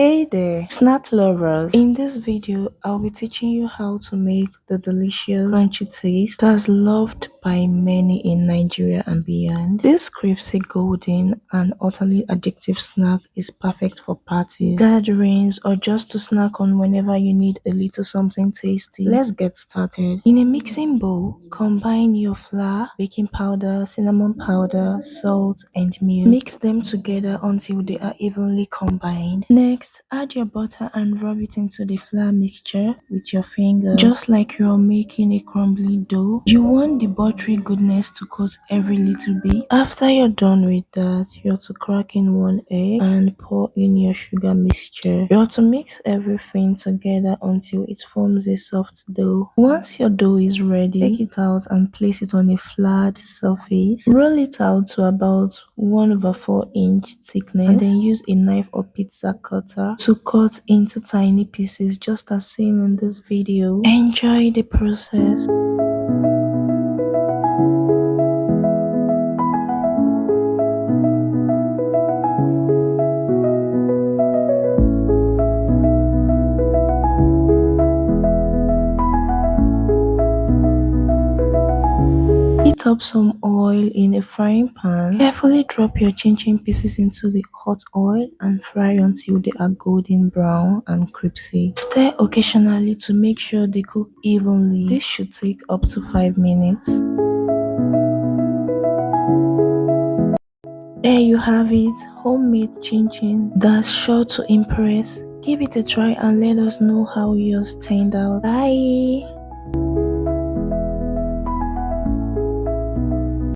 Hey there, snack lovers. In this video, I'll be teaching you how to make the delicious crunchy taste that's loved by many in Nigeria and beyond. This crispy, golden, and utterly addictive snack is perfect for parties, gatherings, or just to snack on whenever you need a little something tasty. Let's get started. In a mixing bowl, combine your flour, baking powder, cinnamon powder, salt, and milk. Mix them together until they are evenly combined. Next, add your butter and rub it into the flour mixture with your fingers, just like you're making a crumbly dough. You want the buttery goodness to coat every little bit. After you're done with that, you're to crack in one egg and pour in your sugar mixture. You're to mix everything together until it forms a soft dough. Once your dough is ready, take it out and place it on a flat surface. Roll it out to about 1/4 inch thickness and then use a knife or pizza cutter to cut into tiny pieces, just as seen in this video. Enjoy the process. Heat up some oil in a frying pan. Carefully drop your chinchin pieces into the hot oil and fry until they are golden brown and crispy. Stir occasionally to make sure they cook evenly. This should take up to 5 minutes. There you have it, homemade chinchin that's sure to impress. Give it a try and let us know how yours turned out. Bye!